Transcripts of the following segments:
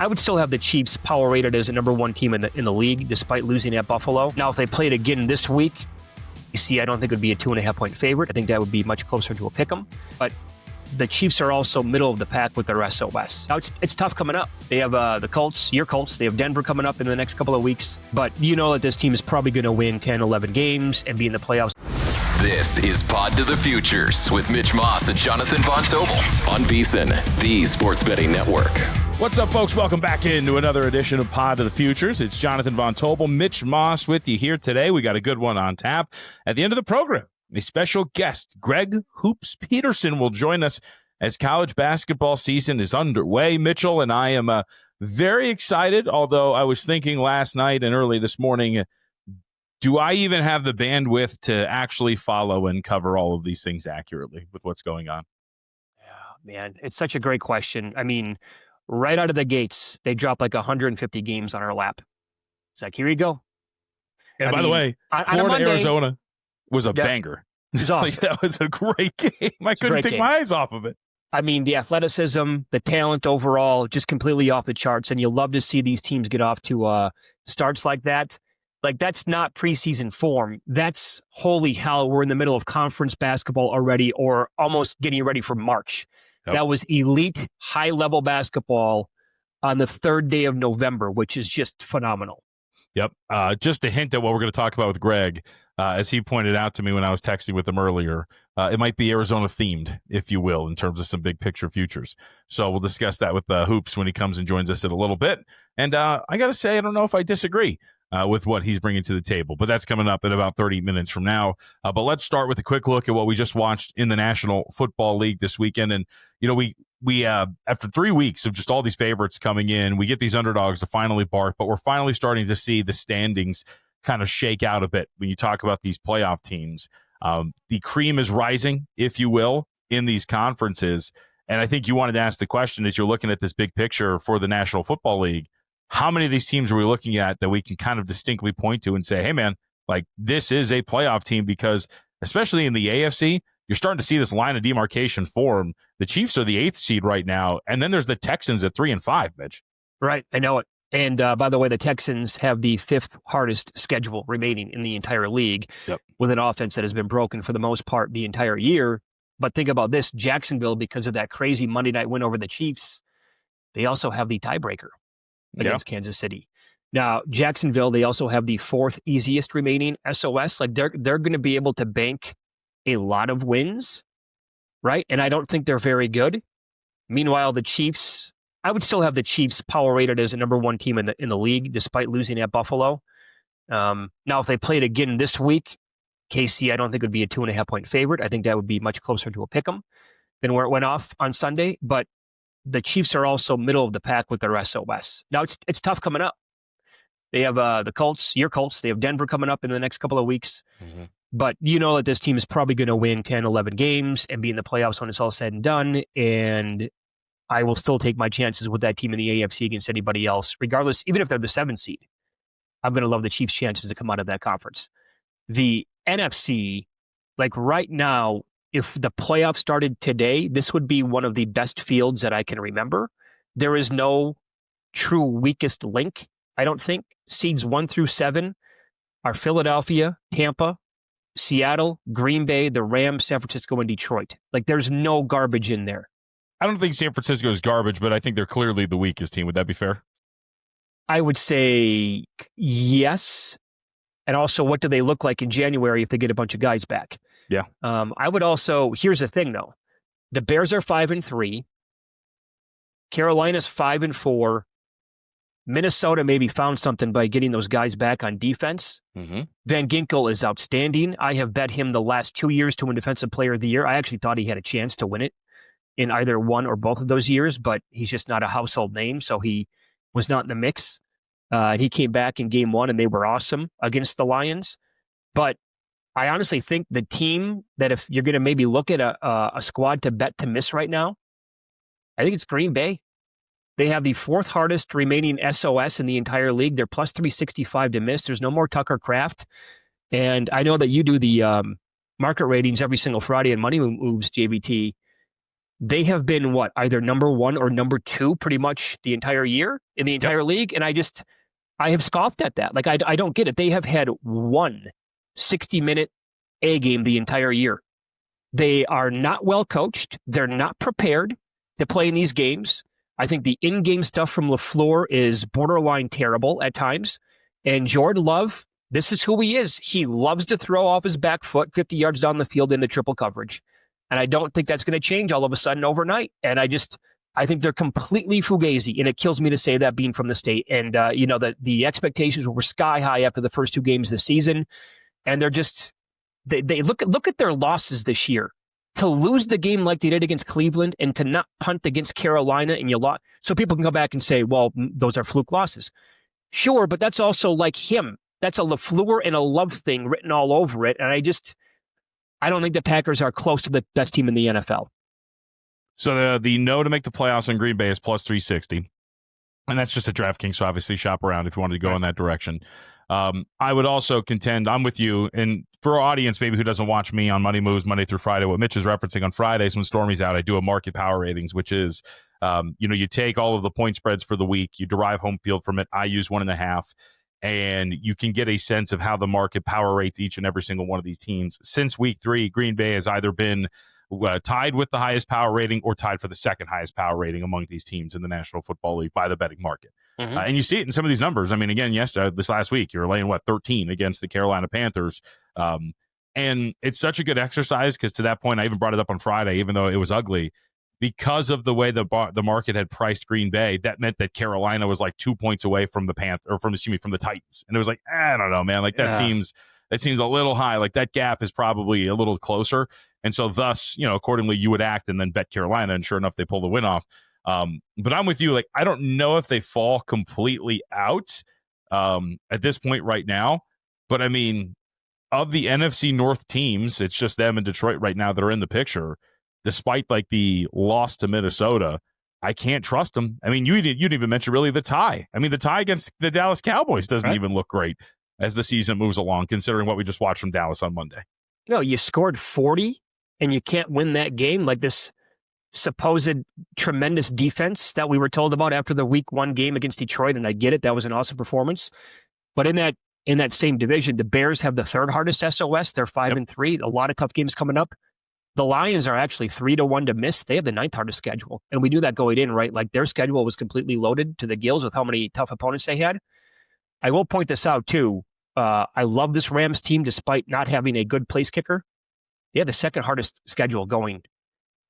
I would still have the Chiefs power rated as a number one team in the league, despite losing at Buffalo. Now, if they played again this week, you see, I don't think it would be a 2.5-point favorite. I think that would be much closer to a pick'em. But the Chiefs are also middle of the pack with their SOS. Now, it's tough coming up. They have the Colts, your Colts. They have Denver coming up in the next couple of weeks. But you know that this team is probably going to win 10, 11 games and be in the playoffs. This is Pod to the Futures with Mitch Moss and Jonathan Von Tobel on VSiN, the Sports Betting Network. What's up, folks? Welcome back into another edition of Pod to the Futures. It's Jonathan Von Tobel, Mitch Moss with you here today. We got a good one on tap. At the end of the program, a special guest, Greg "Hoops" Peterson, will join us as college basketball season is underway. Mitchell and I am very excited, although I was thinking last night and early this morning, do I even have the bandwidth to actually follow and cover all of these things accurately with what's going on? Yeah, man, it's such a great question. I mean, right out of the gates, they dropped like 150 games on our lap. It's like, here you go. And by the way, Florida, Arizona was a banger. It was awesome. That was a great game. I couldn't take my eyes off of it. I mean, the athleticism, the talent overall, just completely off the charts. And you'll love to see these teams get off to starts like that. Like, that's not preseason form. That's, holy hell, we're in the middle of conference basketball already, or almost getting ready for March. Yep. That was elite, high-level basketball on the third day of November, which is just phenomenal. Yep. Just a hint at what we're going to talk about with Greg, as he pointed out to me when I was texting with him earlier. It might be Arizona-themed, if you will, in terms of some big-picture futures. So we'll discuss that with Hoops when he comes and joins us in a little bit. And I got to say, I don't know if I disagree with what he's bringing to the table, but that's coming up in about 30 minutes from now. But let's start with a quick look at what we just watched in the National Football League this weekend. And, you know, we after 3 weeks of just all these favorites coming in, we get these underdogs to finally bark, but we're finally starting to see the standings kind of shake out a bit when you talk about these playoff teams. The cream is rising, if you will, in these conferences. And I think you wanted to ask the question as you're looking at this big picture for the National Football League. How many of these teams are we looking at that we can kind of distinctly point to and say, hey, man, like, this is a playoff team? Because especially in the AFC, you're starting to see this line of demarcation form. The Chiefs are the 8th seed right now, and then there's the Texans at 3-5, Mitch. Right, I know it. And by the way, the Texans have the 5th hardest schedule remaining in the entire league, with an offense that has been broken for the most part the entire year. But think about this, Jacksonville, because of that crazy Monday night win over the Chiefs, they also have the tiebreaker against Kansas City. Now, Jacksonville, they also have the 4th easiest remaining SOS. Like, they're going to be able to bank a lot of wins, right? And I don't think they're very good. Meanwhile, the Chiefs, I would still have the Chiefs power rated as a number one team in the league, despite losing at Buffalo. Now, if they played again this week, KC, I don't think it would be a 2.5-point favorite. I think that would be much closer to a pick'em than where it went off on Sunday. But the Chiefs are also middle of the pack with their SOS. Now, it's tough coming up. They have the Colts, your Colts. They have Denver coming up in the next couple of weeks. Mm-hmm. But you know that this team is probably going to win 10, 11 games and be in the playoffs when it's all said and done. And I will still take my chances with that team in the AFC against anybody else, regardless, even if they're the 7th seed. I'm going to love the Chiefs' chances to come out of that conference. The NFC, like right now, if the playoffs started today, this would be one of the best fields that I can remember. There is no true weakest link, I don't think. Seeds 1 through 7 are Philadelphia, Tampa, Seattle, Green Bay, the Rams, San Francisco, and Detroit. Like, there's no garbage in there. I don't think San Francisco is garbage, but I think they're clearly the weakest team. Would that be fair? I would say yes. And also, what do they look like in January if they get a bunch of guys back? Yeah. I would also, here's the thing, though. The Bears are 5-3. Carolina's 5-4. Minnesota maybe found something by getting those guys back on defense. Mm-hmm. Van Ginkel is outstanding. I have bet him the last 2 years to win Defensive Player of the Year. I actually thought he had a chance to win it in either one or both of those years, but he's just not a household name, so he was not in the mix. He came back in game 1, and they were awesome against the Lions. But I honestly think the team that, if you're going to maybe look at a squad to bet to miss right now, I think it's Green Bay. They have the 4th hardest remaining SOS in the entire league. They're plus 365 to miss. There's no more Tucker Kraft. And I know that you do the market ratings every single Friday in Money Moves, JBT. they have been either number 1 or number 2 pretty much the entire year in the entire league. And I have scoffed at that. Like, I don't get it. They have had one 60-minute A game the entire year. They are not well coached. They're not prepared to play in these games. I think the in-game stuff from LaFleur is borderline terrible at times. And Jordan Love, this is who he is. He loves to throw off his back foot 50 yards down the field into triple coverage. And I don't think that's going to change all of a sudden overnight. And I think they're completely fugazi, and it kills me to say that being from the state. And, the expectations were sky high after the first 2 games this season. And they're just, they look at their losses this year. To lose the game like they did against Cleveland and to not punt against Carolina and you lost. So people can go back and say, well, those are fluke losses. Sure, but that's also like him. That's a LaFleur and a Love thing written all over it. And I don't think the Packers are close to the best team in the NFL. So the no to make the playoffs in Green Bay is plus 360. And that's just a DraftKings, so obviously shop around if you wanted to go in that direction. I would also contend, I'm with you, and for our audience maybe who doesn't watch me on Money Moves Monday through Friday, what Mitch is referencing on Fridays when Stormy's out, I do a market power ratings, which is, you take all of the point spreads for the week, you derive home field from it. I use 1.5, and you can get a sense of how the market power rates each and every single one of these teams. Since week 3, Green Bay has either been tied with the highest power rating or tied for the second highest power rating among these teams in the National Football League by the betting market. Mm-hmm. And you see it in some of these numbers. I mean, again, this last week, you were laying, 13 against the Carolina Panthers. And it's such a good exercise because to that point, I even brought it up on Friday, even though it was ugly, because of the way the market had priced Green Bay. That meant that Carolina was like 2 points away from the from the Titans. And it was like, I don't know, man, like that seems a little high. Like that gap is probably a little closer. And so thus, accordingly, you would act and then bet Carolina. And sure enough, they pull the win off. But I'm with you. Like, I don't know if they fall completely out at this point right now. But I mean, of the NFC North teams, it's just them and Detroit right now that are in the picture. Despite like the loss to Minnesota, I can't trust them. I mean, you didn't even mention really the tie. I mean, the tie against the Dallas Cowboys doesn't even look great as the season moves along, considering what we just watched from Dallas on Monday. No, you scored 40 and you can't win that game. Like this supposed tremendous defense that we were told about after the week 1 game against Detroit. And I get it. That was an awesome performance. But in that same division, the Bears have the 3rd hardest SOS. They're 5-3. A lot of tough games coming up. The Lions are actually 3-1 to miss. They have the 9th hardest schedule. And we knew that going in, right? Like their schedule was completely loaded to the gills with how many tough opponents they had. I will point this out too. I love this Rams team despite not having a good place kicker. They have the 2nd hardest schedule going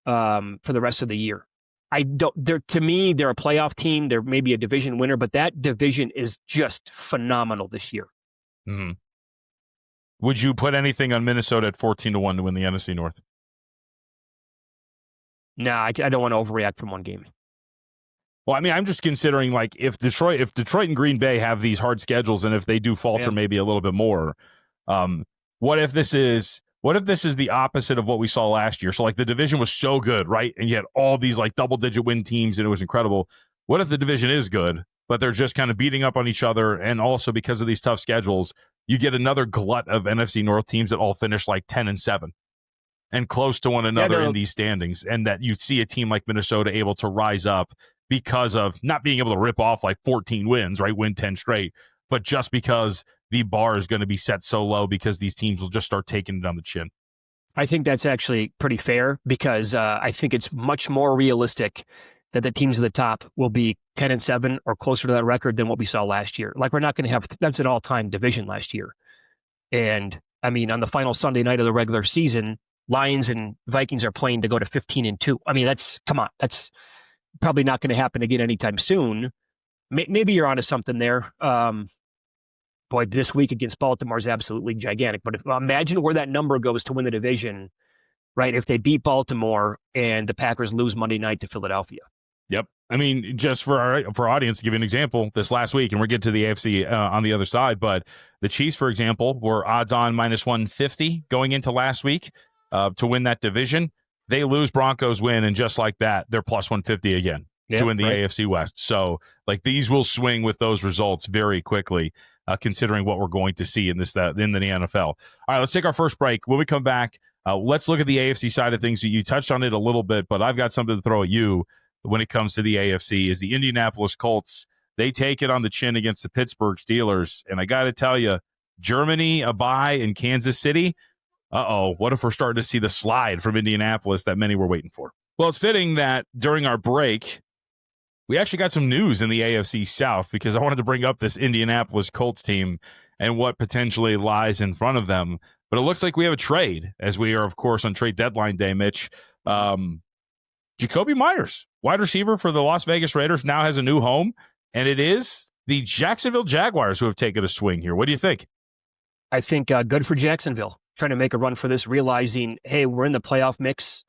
for the rest of the year. To me, they're a playoff team. They're maybe a division winner, but that division is just phenomenal this year. Mm-hmm. Would you put anything on Minnesota at 14-1 to win the NFC North? No, I don't want to overreact from one game. Well, I mean, I'm just considering like if Detroit and Green Bay have these hard schedules, and if they do falter maybe a little bit more, what if this is the opposite of what we saw last year? So like the division was so good, right? And you had all these like double-digit win teams, and it was incredible. What if the division is good, but they're just kind of beating up on each other, and also because of these tough schedules, you get another glut of NFC North teams that all finish like 10-7. And close to one another in these standings, and that you see a team like Minnesota able to rise up because of not being able to rip off like 14 wins, right? Win 10 straight, but just because the bar is going to be set so low because these teams will just start taking it on the chin. I think that's actually pretty fair because I think it's much more realistic that the teams at the top will be 10-7 or closer to that record than what we saw last year. Like we're not going to have, that's an all-time division last year. And I mean, on the final Sunday night of the regular season, Lions and Vikings are playing to go to 15-2. I mean, that's probably not going to happen again anytime soon. Maybe you're onto something there. Boy, this week against Baltimore is absolutely gigantic. But imagine where that number goes to win the division, right? If they beat Baltimore and the Packers lose Monday night to Philadelphia. Yep. I mean, just for our audience, to give you an example, this last week, and we'll get to the AFC on the other side, but the Chiefs, for example, were odds on -150 going into last week. To win that division. They lose, Broncos win, and just like that, they're +150 again to win the AFC West. So, like, these will swing with those results very quickly. considering what we're going to see in the NFL. All right, let's take our first break. When we come back, let's look at the AFC side of things. You touched on it a little bit, but I've got something to throw at you when it comes to the AFC. Is the Indianapolis Colts, they take it on the chin against the Pittsburgh Steelers. And I got to tell you, Germany, a bye in Kansas City. What if we're starting to see the slide from Indianapolis that many were waiting for? Well, it's fitting that during our break, we actually got some news in the AFC South because I wanted to bring up this Indianapolis Colts team and what potentially lies in front of them. But it looks like we have a trade, as we are, of course, on trade deadline day, Mitch. Jakobi Meyers, wide receiver for the Las Vegas Raiders, now has a new home, and it is the Jacksonville Jaguars who have taken a swing here. What do you think? I think good for Jacksonville, trying to make a run for this, realizing, hey, we're in the playoff mix.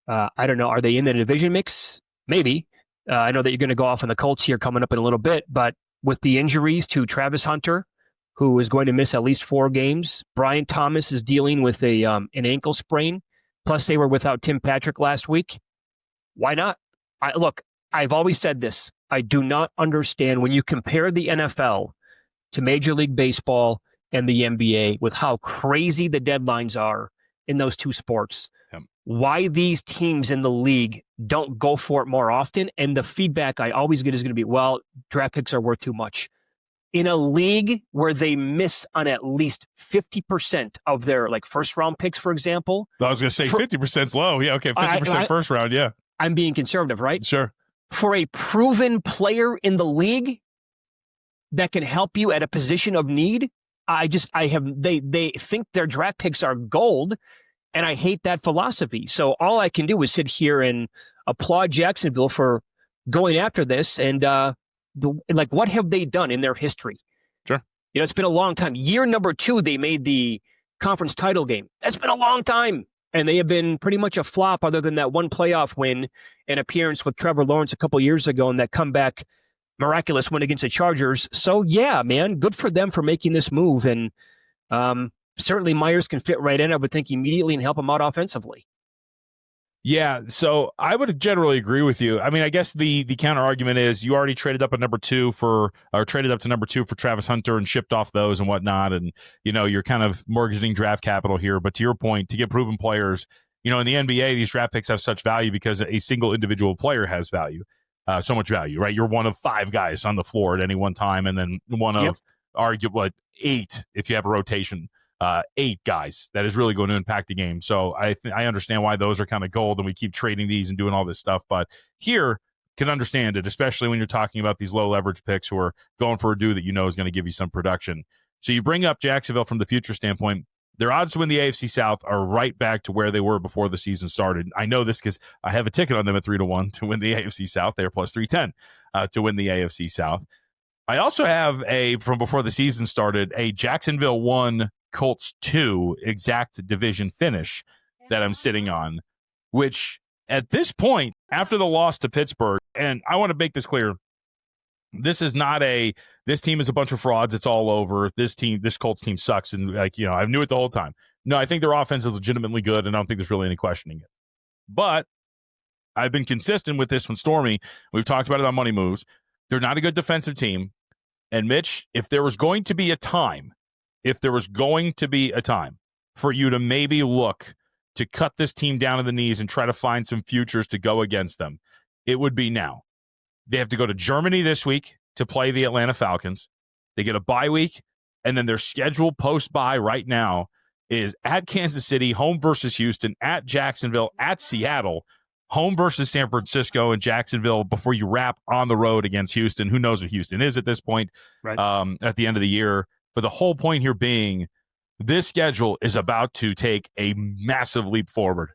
I don't know. Are they in the division mix? Maybe. I know that you're going to go off on the Colts here coming up in a little bit, but with the injuries to Travis Hunter, who is going to miss at least 4 games, Brian Thomas is dealing with an ankle sprain, plus they were without Tim Patrick last week. Why not? Look, I've always said this. I do not understand when you compare the NFL to Major League Baseball and the NBA with how crazy the deadlines are in those two sports. Why these teams in the league don't go for it more often. And the feedback I always get is going to be, well, draft picks are worth too much. In a league where they miss on at least 50% of their first round picks, for example. I was going to say 50% is low. Yeah, okay, 50% first round, yeah. I'm being conservative, right? Sure. For a proven player in the league that can help you at a position of need, they think their draft picks are gold. And I hate that philosophy. So all I can do is sit here and applaud Jacksonville for going after this. And what have they done in their history? Sure. It's been a long time. Year number 2, they made the conference title game. That's been a long time. And they have been pretty much a flop other than that one playoff win and appearance with Trevor Lawrence a couple years ago and that comeback miraculous win against the Chargers. So, yeah, man, good for them for making this move. And certainly Meyers can fit right in, I would think, immediately and help him out offensively. Yeah, so I would generally agree with you. I mean, I guess the counter argument is you already traded up to number 2 for Travis Hunter and shipped off those and whatnot, and you're kind of mortgaging draft capital here. But to your point, to get proven players, in the NBA, these draft picks have such value because a single individual player has value, so much value, right? You're one of 5 guys on the floor at any one time, and then one of arguably 8 if you have a rotation. 8 guys that is really going to impact the game. So I understand why those are kind of gold and we keep trading these and doing all this stuff. But here, can understand it, especially when you're talking about these low leverage picks who are going for a dude that is going to give you some production. So you bring up Jacksonville from the future standpoint. Their odds to win the AFC South are right back to where they were before the season started. I know this because I have a ticket on them at 3-1 to win the AFC South. They are plus 310 to win the AFC South. I also have from before the season started, a Jacksonville 1, Colts 2 exact division finish that I'm sitting on, which at this point, after the loss to Pittsburgh, and I want to make this clear, this is not this team is a bunch of frauds, it's all over, this Colts team sucks, and I knew it the whole time. No, I think their offense is legitimately good, and I don't think there's really any questioning it. But I've been consistent with this one, Stormy. We've talked about it on Money Moves. They're not a good defensive team. And Mitch, if there was going to be a time for you to maybe look to cut this team down to the knees and try to find some futures to go against them, it would be now. They have to go to Germany this week to play the Atlanta Falcons. They get a bye week, and then their schedule post-bye right now is at Kansas City, home versus Houston, at Jacksonville, at Seattle, home versus San Francisco and Jacksonville before you wrap on the road against Houston. Who knows what Houston is at this point at the end of the year. But the whole point here being this schedule is about to take a massive leap forward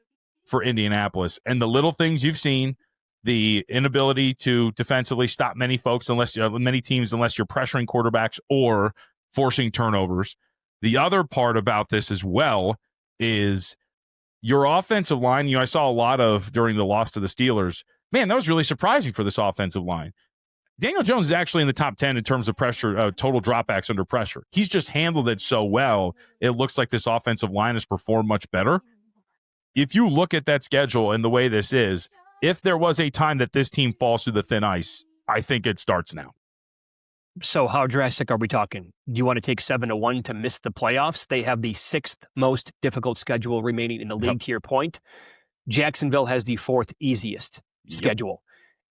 for Indianapolis. And the little things you've seen, the inability to defensively stop many teams unless you're pressuring quarterbacks or forcing turnovers. The other part about this as well is your offensive line. I saw a lot of during the loss to the Steelers. Man, that was really surprising for this offensive line. Daniel Jones is actually in the top 10 in terms of pressure, total dropbacks under pressure. He's just handled it so well. It looks like this offensive line has performed much better. If you look at that schedule and the way this is, if there was a time that this team falls through the thin ice, I think it starts now. So how drastic are we talking? Do you want to take 7-1 to miss the playoffs? They have the 6th most difficult schedule remaining in the league, to your point. Jacksonville has the 4th easiest schedule.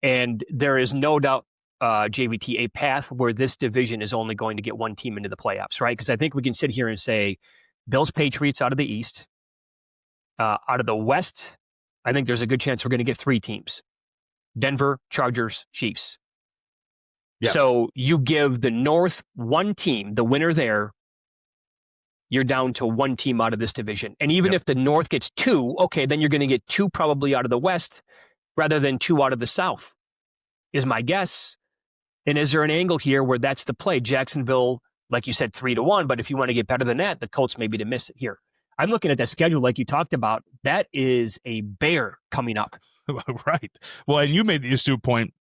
And there is no doubt, JVT, a path where this division is only going to get one team into the playoffs, right? Because I think we can sit here and say Bills, Patriots out of the East. Out of the West, I think there's a good chance we're going to get 3 teams. Denver, Chargers, Chiefs. Yes. So you give the North one team, the winner there, you're down to one team out of this division. And even if the North gets 2, okay, then you're going to get 2 probably out of the West rather than 2 out of the South, is my guess. And is there an angle here where that's the play? Jacksonville, like you said, 3-1, but if you want to get better than that, the Colts maybe to miss it here. I'm looking at that schedule like you talked about. That is a bear coming up. Right. Well, and you made the astute point.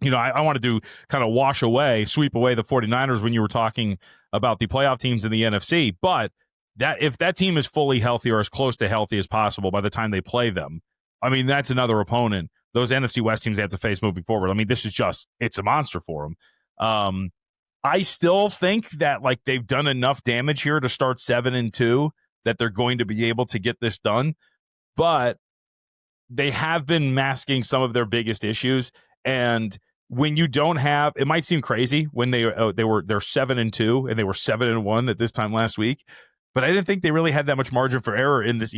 I wanted to kind of sweep away the 49ers when you were talking about the playoff teams in the NFC. But that if that team is fully healthy or as close to healthy as possible by the time they play them, I mean, that's another opponent. Those NFC West teams they have to face moving forward. I mean, this is it's a monster for them. I still think that they've done enough damage here to start 7-2 that they're going to be able to get this done. But they have been masking some of their biggest issues. And when you don't have, it might seem crazy when they're 7-2 and they were 7-1 at this time last week, but I didn't think they really had that much margin for error in this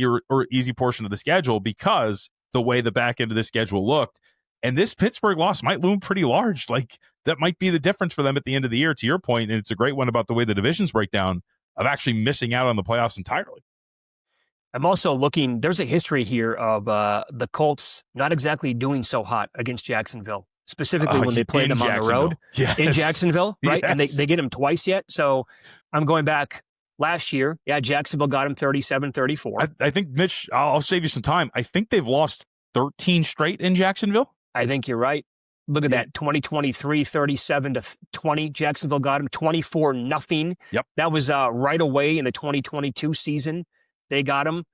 easy portion of the schedule because the way the back end of this schedule looked, and this Pittsburgh loss might loom pretty large. That might be the difference for them at the end of the year, to your point, and it's a great one about the way the divisions break down of actually missing out on the playoffs entirely. I'm also looking, there's a history here of the Colts not exactly doing so hot against Jacksonville, specifically when they played them on the road in Jacksonville, right? Yes. And they get them twice yet. So I'm going back last year. Yeah, Jacksonville got them 37-34. I think, Mitch, I'll save you some time. I think they've lost 13 straight in Jacksonville. I think you're right. Look at that, 2023, 37-20. Jacksonville got them 24-0. Yep. That was right away in the 2022 season. They got them.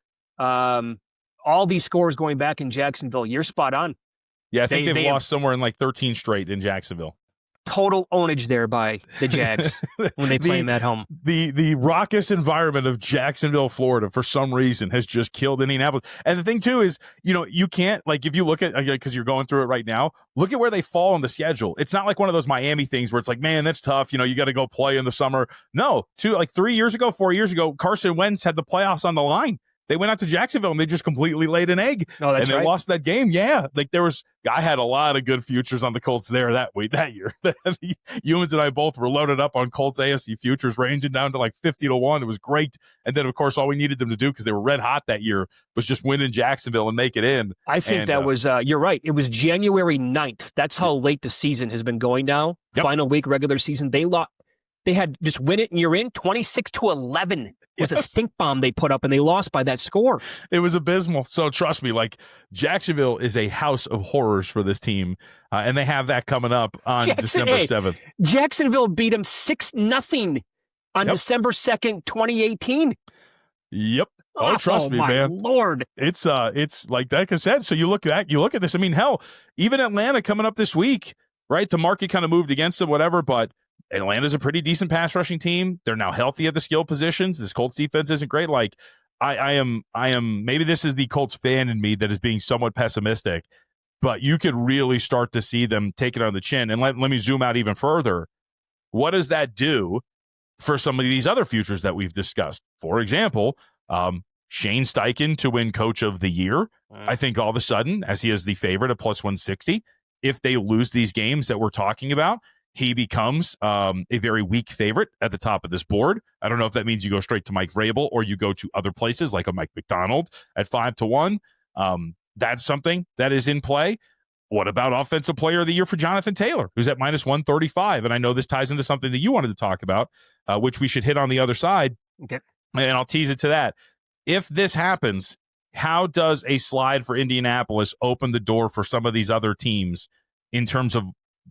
All these scores going back in Jacksonville. You're spot on. Yeah, I think they've lost somewhere in 13 straight in Jacksonville. Total ownage there by the Jags when they play them at home. The raucous environment of Jacksonville, Florida, for some reason, has just killed Indianapolis. And the thing, too, is, you can't, if you look at, because you're going through it right now, look at where they fall on the schedule. It's not like one of those Miami things where it's man, that's tough. You got to go play in the summer. No, 4 years ago, Carson Wentz had the playoffs on the line. They went out to Jacksonville and they just completely laid an egg. No, that's and they lost that game. Yeah. I had a lot of good futures on the Colts there that year. Humans and I both were loaded up on Colts AFC futures, ranging down to 50-1. It was great. And then, of course, all we needed them to do, because they were red hot that year, was just win in Jacksonville and make it in. I think that was, you're right. It was January 9th. That's how late the season has been going now. Yep. Final week, regular season. They had just win it and you're in. 26-11 was a stink bomb they put up, and they lost by that score. It was abysmal. So trust me, Jacksonville is a house of horrors for this team, and they have that coming up on December 7th. Jacksonville beat them 6-0 on December 2nd, 2018. Yep. Oh, trust me, man. Lord. It's like I said. So you look at this. I mean, hell, even Atlanta coming up this week, right? The market kind of moved against them, whatever, but Atlanta's a pretty decent pass rushing team. They're now healthy at the skill positions. This Colts defense isn't great. I am maybe this is the Colts fan in me that is being somewhat pessimistic, but you could really start to see them take it on the chin. And let me zoom out even further. What does that do for some of these other futures that we've discussed? For example, Shane Steichen to win Coach of the Year. I think all of a sudden, as he is the favorite at plus 160, if they lose these games that we're talking about, he becomes a very weak favorite at the top of this board. I don't know if that means you go straight to Mike Vrabel or you go to other places like a Mike McDonald at 5-1. That's something that is in play. What about Offensive Player of the Year for Jonathan Taylor, who's at minus 135? And I know this ties into something that you wanted to talk about, which we should hit on the other side. Okay. And I'll tease it to that. If this happens, how does a slide for Indianapolis open the door for some of these other teams in terms of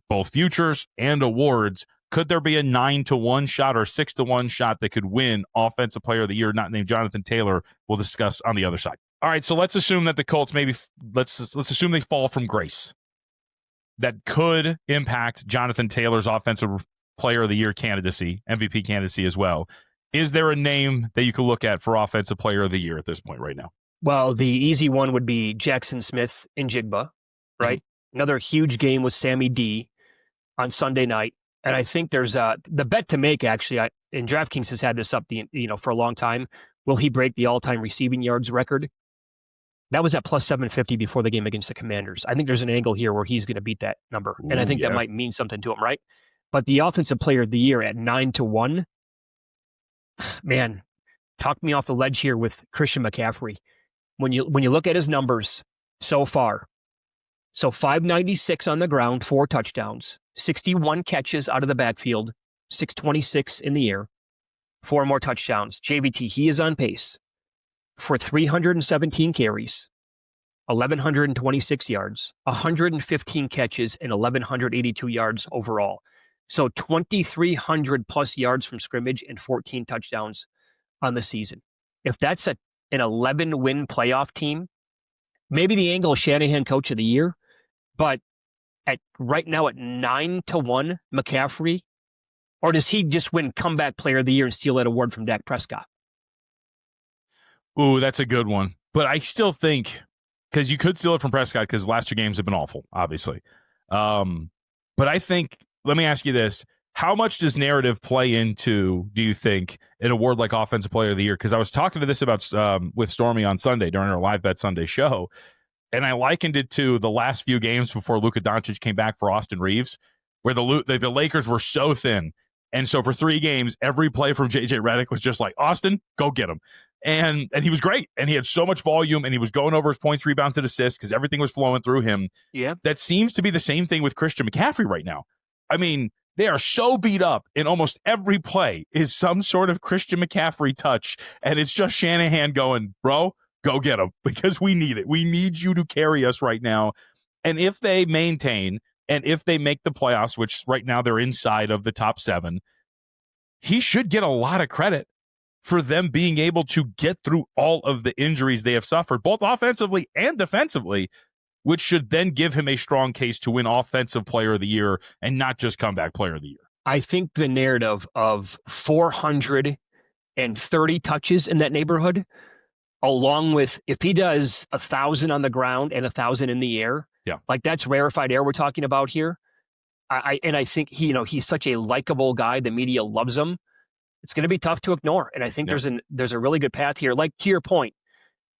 both futures and awards? Could there be a 9-1 shot or a 6-1 shot that could win Offensive Player of the Year, not named Jonathan Taylor? We'll discuss on the other side. All right, so let's assume that the Colts let's assume they fall from grace. That could impact Jonathan Taylor's Offensive Player of the Year candidacy, MVP candidacy as well. Is there a name that you could look at for Offensive Player of the Year at this point right now? Well, the easy one would be Jackson Smith in Jigba, right? Another huge game with Sammy D on Sunday night. And I think there's the bet to make, actually, and DraftKings has had this up for a long time. Will he break the all-time receiving yards record? That was at plus 750 before the game against the Commanders. I think there's an angle here where he's going to beat that number. Ooh, and I think that might mean something to him, right? But the Offensive Player of the Year at 9-1, man, talk me off the ledge here with Christian McCaffrey. When you look at his numbers so far, so 596 on the ground, 4 touchdowns, 61 catches out of the backfield, 626 in the air, 4 more touchdowns. JVT, he is on pace for 317 carries, 1,126 yards, 115 catches, and 1,182 yards overall. So 2,300 plus yards from scrimmage and 14 touchdowns on the season. If that's an 11-win playoff team, maybe the angle is Shanahan Coach of the Year, but right now at 9-1, McCaffrey, or does he just win Comeback Player of the Year and steal that award from Dak Prescott? Ooh, that's a good one. But I still think, because you could steal it from Prescott because the last 2 games have been awful, obviously. But I think, let me ask you this. How much does narrative play into, do you think, an award like Offensive Player of the Year? Because I was talking to this about with Stormy on Sunday during our Live Bet Sunday show, and I likened it to the last few games before Luka Doncic came back for Austin Reeves, where the Lakers were so thin. And so for 3 games, every play from JJ Redick was just like, Austin, go get him. And he was great. And he had so much volume, and he was going over his points, rebounds, and assists because everything was flowing through him. Yeah. That seems to be the same thing with Christian McCaffrey right now. I mean, they are so beat up, in almost every play is some sort of Christian McCaffrey touch, and it's just Shanahan going, bro, go get him, because we need it. We need you to carry us right now. And if they maintain, and if they make the playoffs, which right now they're inside of the top 7, he should get a lot of credit for them being able to get through all of the injuries they have suffered, both offensively and defensively, which should then give him a strong case to win Offensive Player of the Year and not just Comeback Player of the Year. I think the narrative of 430 touches in that neighborhood, along with if he does 1,000 on the ground and 1,000 in the air, like that's rarefied air we're talking about here. I think he's such a likable guy. The media loves him. It's going to be tough to ignore. And I think there's a really good path here. Like to your point,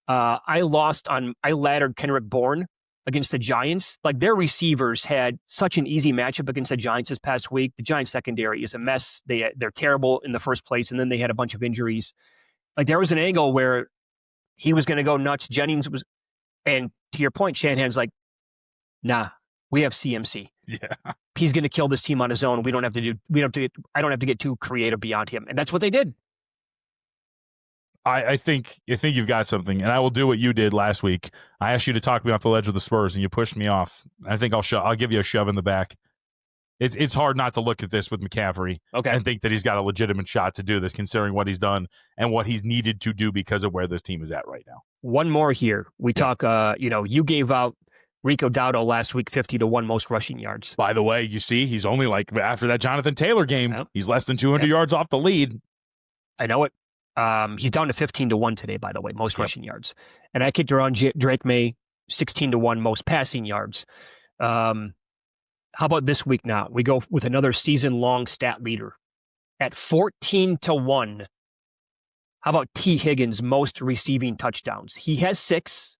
I laddered Kendrick Bourne against the Giants. Like their receivers had such an easy matchup against the Giants this past week. The Giants secondary is a mess. They're terrible in the first place, and then they had a bunch of injuries. Like there was an angle where he was going to go nuts. Jennings was, and to your point, Shanahan's like, nah, we have CMC. Yeah, he's going to kill this team on his own. I don't have to get too creative beyond him, and that's what they did. I think you've got something, and I will do what you did last week. I asked you to talk me off the ledge of the Spurs, and you pushed me off. I think I'll give you a shove in the back. It's hard not to look at this with McCaffrey and think that he's got a legitimate shot to do this, considering what he's done and what he's needed to do because of where this team is at right now. One more here. We talk. You gave out Rico Dowdle last week 50-1 most rushing yards. By the way, you see, he's only like after that Jonathan Taylor game, he's less than 200 yards off the lead. I know it. He's down to 15-1 today, by the way, most rushing yards. And I kicked around Drake May, 16-1 most passing yards. How about this week now? We go with another season-long stat leader at 14-1. How about T. Higgins, most receiving touchdowns? He has 6.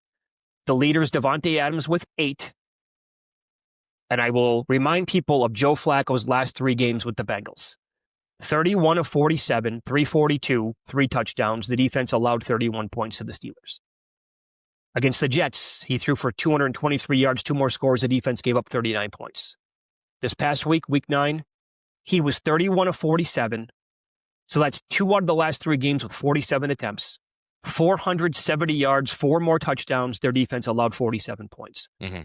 The leader's Devontae Adams with 8. And I will remind people of Joe Flacco's last 3 games with the Bengals. 31 of 47, 342, 3 touchdowns. The defense allowed 31 points to the Steelers. Against the Jets, he threw for 223 yards, 2 more scores. The defense gave up 39 points. This past week, week 9, he was 31 of 47. So that's 2 out of the last 3 games with 47 attempts. 470 yards, 4 more touchdowns. Their defense allowed 47 points. Mm-hmm.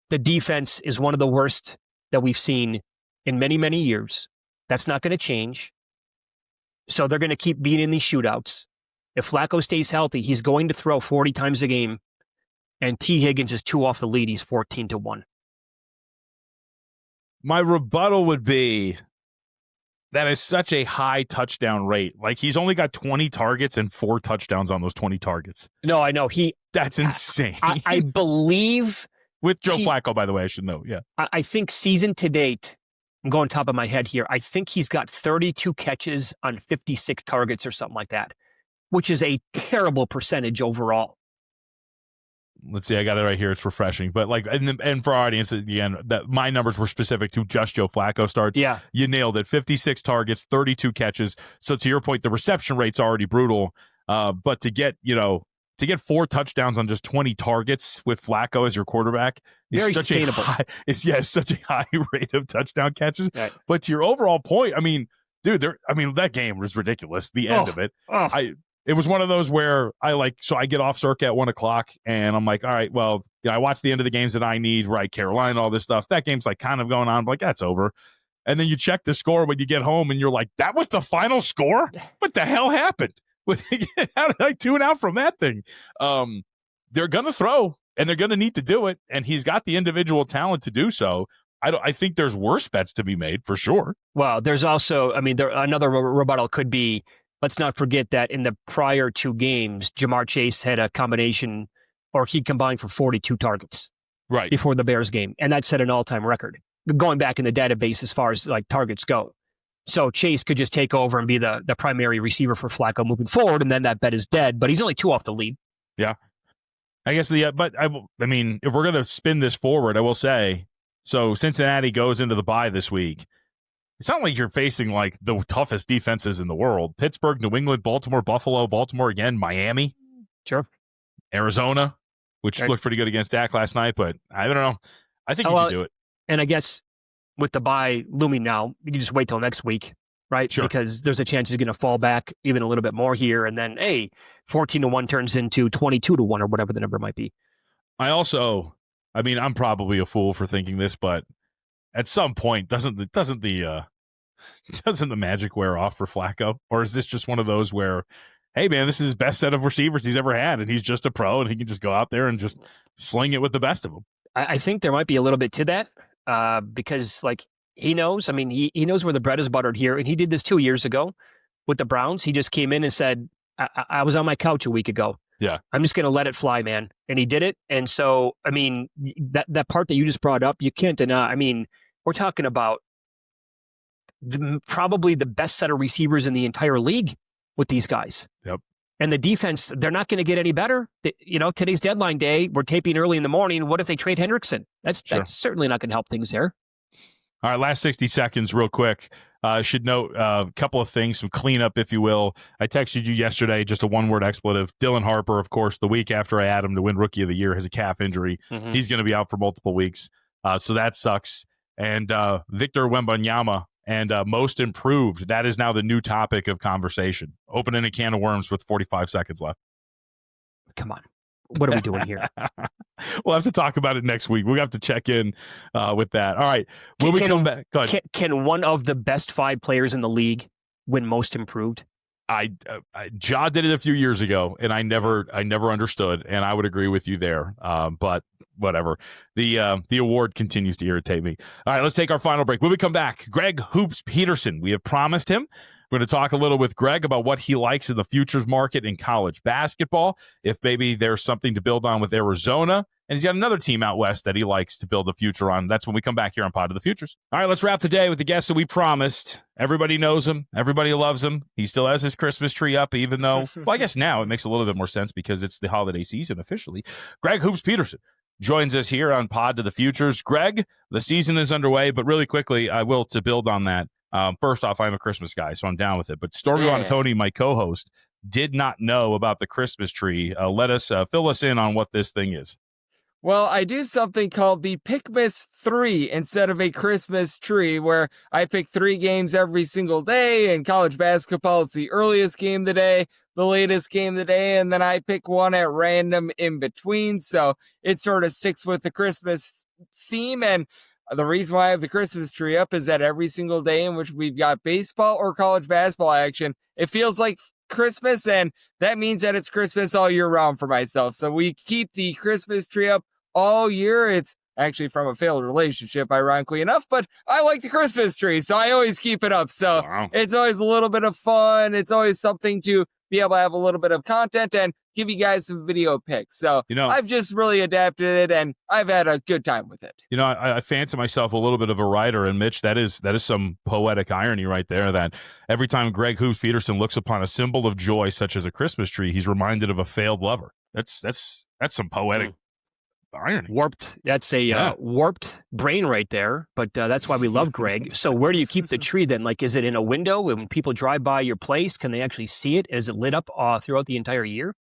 The defense is one of the worst that we've seen in many, many years. That's not going to change. So they're going to keep being in these shootouts. If Flacco stays healthy, he's going to throw 40 times a game. And T. Higgins is 2 off the lead. He's 14-1. My rebuttal would be, That is such a high touchdown rate. Like, he's only got 20 targets and 4 touchdowns on those 20 targets. No, I know. That's insane. I believe. With Joe Flacco, by the way, I should know. Yeah. I think season to date, I'm going top of my head here, I think he's got 32 catches on 56 targets or something like that, which is a terrible percentage overall. Let's see, I got it right here. It's refreshing. But like, and for our audience, again, that my numbers were specific to just Joe Flacco starts. Yeah. You nailed it. 56 targets, 32 catches. So to your point, the reception rate's already brutal. But to get 4 touchdowns on just 20 targets with Flacco as your quarterback very sustainable. It's such a high rate of touchdown catches. Right. But to your overall point, I mean, dude, that game was ridiculous. The end of it. It was one of those where I get off circa at 1:00 and I'm like, all right, well, I watch the end of the games that I need, right? Carolina, all this stuff. That game's like kind of going on. I'm like, that's over. And then you check the score when you get home and you're like, that was the final score? What the hell happened? Like 2 and out from that thing. They're going to throw and they're going to need to do it. And he's got the individual talent to do so. I think there's worse bets to be made for sure. Well, there's also, another rebuttal could be, let's not forget that in the prior 2 games, Jamar Chase had a combination, or he combined for 42 targets right before the Bears game. And that set an all-time record going back in the database as far as like targets go. So Chase could just take over and be the primary receiver for Flacco moving forward, and then that bet is dead. But he's only 2 off the lead. Yeah. I guess if we're going to spin this forward, I will say, so Cincinnati goes into the bye this week. It's not like you're facing like the toughest defenses in the world. Pittsburgh, New England, Baltimore, Buffalo, Baltimore again, Miami. Sure. Arizona, which looked pretty good against Dak last night, but I don't know. I think you can do it. And I guess with the bye looming now, you can just wait till next week, right? Sure. Because there's a chance he's going to fall back even a little bit more here. And then, 14-1 turns into 22-1 or whatever the number might be. I'm probably a fool for thinking this, but at some point, doesn't the magic wear off for Flacco? Or is this just one of those where, hey, man, this is his best set of receivers he's ever had, and he's just a pro, and he can just go out there and just sling it with the best of them? I think there might be a little bit to that because, like, he knows. I mean, he knows where the bread is buttered here, and he did this 2 years ago with the Browns. He just came in and said, I was on my couch a week ago. Yeah. I'm just going to let it fly, man. And he did it. And so, I mean, that part that you just brought up, you can't deny. I mean, we're talking about probably the best set of receivers in the entire league with these guys. Yep. And the defense, they're not going to get any better. Today's deadline day, we're taping early in the morning. What if they trade Hendrickson? That's certainly not going to help things there. All right, last 60 seconds real quick. Should note a couple of things, some cleanup, if you will. I texted you yesterday, just a one-word expletive. Dylan Harper, of course, the week after I had him to win Rookie of the Year, has a calf injury. Mm-hmm. He's going to be out for multiple weeks, so that sucks. And Victor Wembanyama and most improved. That is now the new topic of conversation. Opening a can of worms with 45 seconds left. Come on. What are we doing here? We'll have to talk about it next week. We'll have to check in with that. All right. When we come back, go ahead. Can one of the best 5 players in the league win most improved? Ja did it a few years ago, and I never understood, and I would agree with you there. But whatever. The award continues to irritate me. All right, let's take our final break. When we come back, Greg Hoops Peterson. We have promised him. We're going to talk a little with Greg about what he likes in the futures market in college basketball, if maybe there's something to build on with Arizona. And he's got another team out west that he likes to build the future on. That's when we come back here on Pod of the Futures. All right, let's wrap today with the guest that we promised. Everybody knows him. Everybody loves him. He still has his Christmas tree up, even though, well, I guess now it makes a little bit more sense because it's the holiday season officially. Greg Hoops Peterson joins us here on Pod to the Futures. Greg, the season is underway, but really quickly, I will to build on that. First off, I'm a Christmas guy, so I'm down with it. But Stormy Buonantony, my co-host, did not know about the Christmas tree. Fill us in on what this thing is. Well, I do something called the Pickmas 3 instead of a Christmas tree, where I pick 3 games every single day. In college basketball, it's the earliest game of the day, the latest game of the day, and then I pick one at random in between. So it sort of sticks with the Christmas theme. And the reason why I have the Christmas tree up is that every single day in which we've got baseball or college basketball action, it feels like Christmas, and that means that it's Christmas all year round for myself. So we keep the Christmas tree up all year. It's actually from a failed relationship, ironically enough, but I like the Christmas tree, so I always keep it up. So It's always a little bit of fun. It's always something to be able to have a little bit of content and give you guys some video pics. So I've just really adapted it, and I've had a good time with it. I fancy myself a little bit of a writer, and Mitch, that is some poetic irony right there, that every time Greg Hoops Peterson looks upon a symbol of joy such as a Christmas tree, he's reminded of a failed lover. That's some poetic irony. Warped. That's a warped brain right there. But that's why we love Greg. So where do you keep the tree then? Like, is it in a window when people drive by your place? Can they actually see it? Is it lit up throughout the entire year?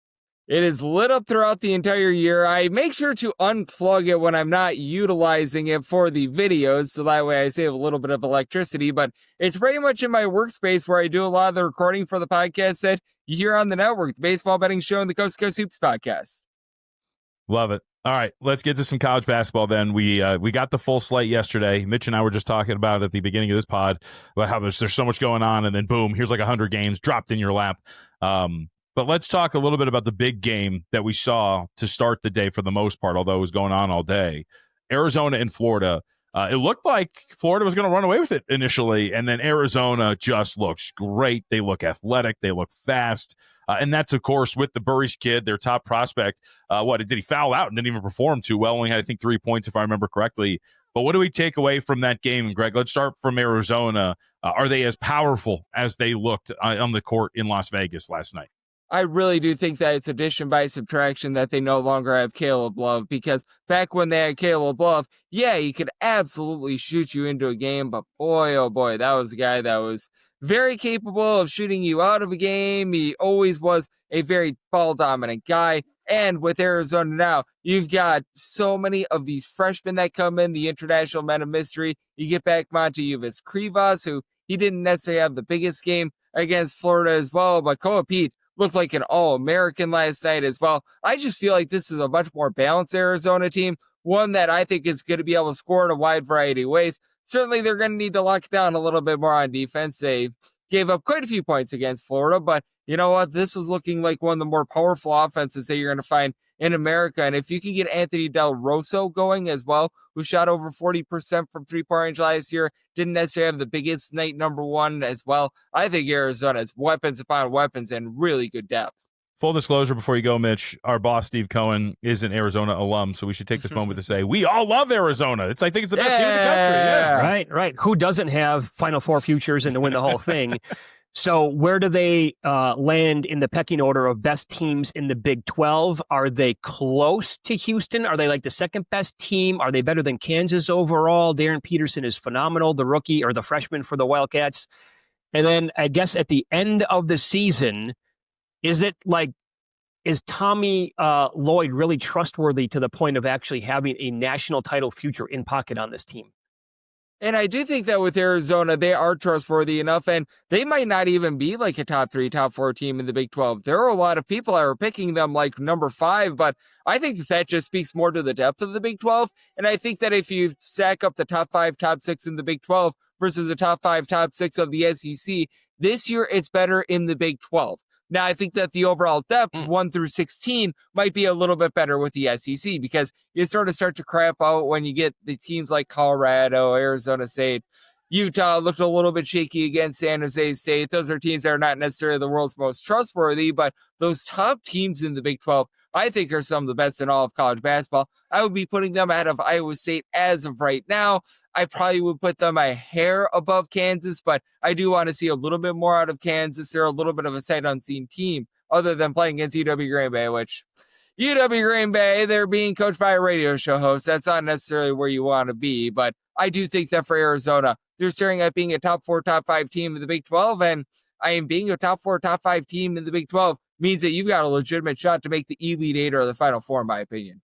It is lit up throughout the entire year. I make sure to unplug it when I'm not utilizing it for the videos, so that way I save a little bit of electricity, but it's very much in my workspace where I do a lot of the recording for the podcast that you hear on the network, the Baseball Betting Show and the Coast to Coast Hoops podcast. Love it. All right, let's get to some college basketball then. We got the full slate yesterday. Mitch and I were just talking about at the beginning of this pod about how there's so much going on, and then boom, here's like 100 games dropped in your lap. But let's talk a little bit about the big game that we saw to start the day for the most part, although it was going on all day. Arizona and Florida. It looked like Florida was going to run away with it initially, and then Arizona just looks great. They look athletic. They look fast. And that's, of course, with the Burris kid, their top prospect. Did he foul out and didn't even perform too well? Only had, I think, 3 points, if I remember correctly. But what do we take away from that game, Greg? Let's start from Arizona. Are they as powerful as they looked on the court in Las Vegas last night? I really do think that it's addition by subtraction that they no longer have Caleb Love, because back when they had Caleb Love, yeah, he could absolutely shoot you into a game, but boy, oh boy, that was a guy that was very capable of shooting you out of a game. He always was a very ball-dominant guy, and with Arizona now, you've got so many of these freshmen that come in, the international men of mystery. You get back Montevideo Krivas, who he didn't necessarily have the biggest game against Florida as well, but Koa Pete looked like an All-American last night as well. I just feel like this is a much more balanced Arizona team, one that I think is going to be able to score in a wide variety of ways. Certainly, they're going to need to lock down a little bit more on defense. They gave up quite a few points against Florida, but you know what? This is looking like one of the more powerful offenses that you're going to find in America. And if you can get Anthony Del Rosso going as well, who shot over 40% from three-point range last year, didn't necessarily have the biggest night number one as well. I think Arizona has weapons upon weapons and really good depth. Full disclosure before you go, Mitch, our boss, Steve Cohen, is an Arizona alum, so we should take this moment to say we all love Arizona. I think it's the best team in the country. Yeah. Right. Who doesn't have Final Four futures and to win the whole thing? So where do they land in the pecking order of best teams in the Big 12? Are they close to Houston? Are they like the second best team? Are they better than Kansas overall? Darren Peterson is phenomenal, the rookie or the freshman for the Wildcats. And then I guess at the end of the season, is Tommy Lloyd really trustworthy to the point of actually having a national title future in pocket on this team? And I do think that with Arizona, they are trustworthy enough, and they might not even be like a top 3, top 4 team in the Big 12. There are a lot of people that are picking them like number 5, but I think that just speaks more to the depth of the Big 12. And I think that if you stack up the top 5, top 6 in the Big 12 versus the top 5, top 6 of the SEC, this year it's better in the Big 12. Now, I think that the overall depth, 1 through 16, might be a little bit better with the SEC because you sort of start to crap out when you get the teams like Colorado, Arizona State. Utah looked a little bit shaky against San Jose State. Those are teams that are not necessarily the world's most trustworthy, but those top teams in the Big 12, I think, are some of the best in all of college basketball. I would be putting them ahead of Iowa State as of right now. I probably would put them a hair above Kansas, but I do want to see a little bit more out of Kansas. They're a little bit of a sight unseen team other than playing against UW Green Bay, which UW Green Bay, they're being coached by a radio show host. That's not necessarily where you want to be, but I do think that for Arizona, they're staring at being a top 4, top 5 team in the Big 12, and being a top 4, top 5 team in the Big 12 means that you've got a legitimate shot to make the Elite 8 or the Final Four, in my opinion.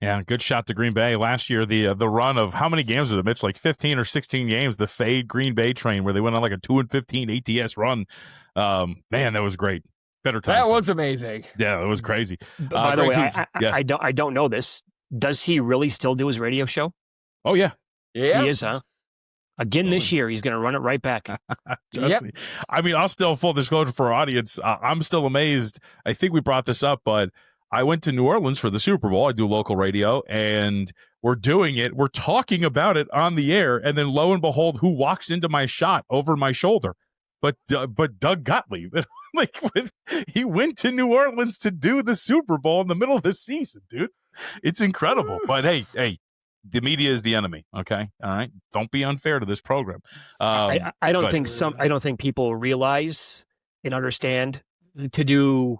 Yeah, good shot to Green Bay. Last year, the run of how many games was it, Mitch? Like 15 or 16 games, the fade Green Bay train where they went on like a 2-15 ATS run. Man, that was great. Better times. That was amazing. Yeah, it was crazy. By the way, I don't know this. Does he really still do his radio show? Oh, yeah. Yeah. He is, huh? Again this year, he's going to run it right back. Trust me. I mean, I'll still, full disclosure for our audience, I'm still amazed. I think we brought this up, but I went to New Orleans for the Super Bowl. I do local radio, and we're doing it. We're talking about it on the air, and then lo and behold, who walks into my shot over my shoulder? But Doug Gottlieb. Like, he went to New Orleans to do the Super Bowl in the middle of the season, dude. It's incredible. But hey, the media is the enemy. Okay, all right. Don't be unfair to this program. I don't think people realize and understand to do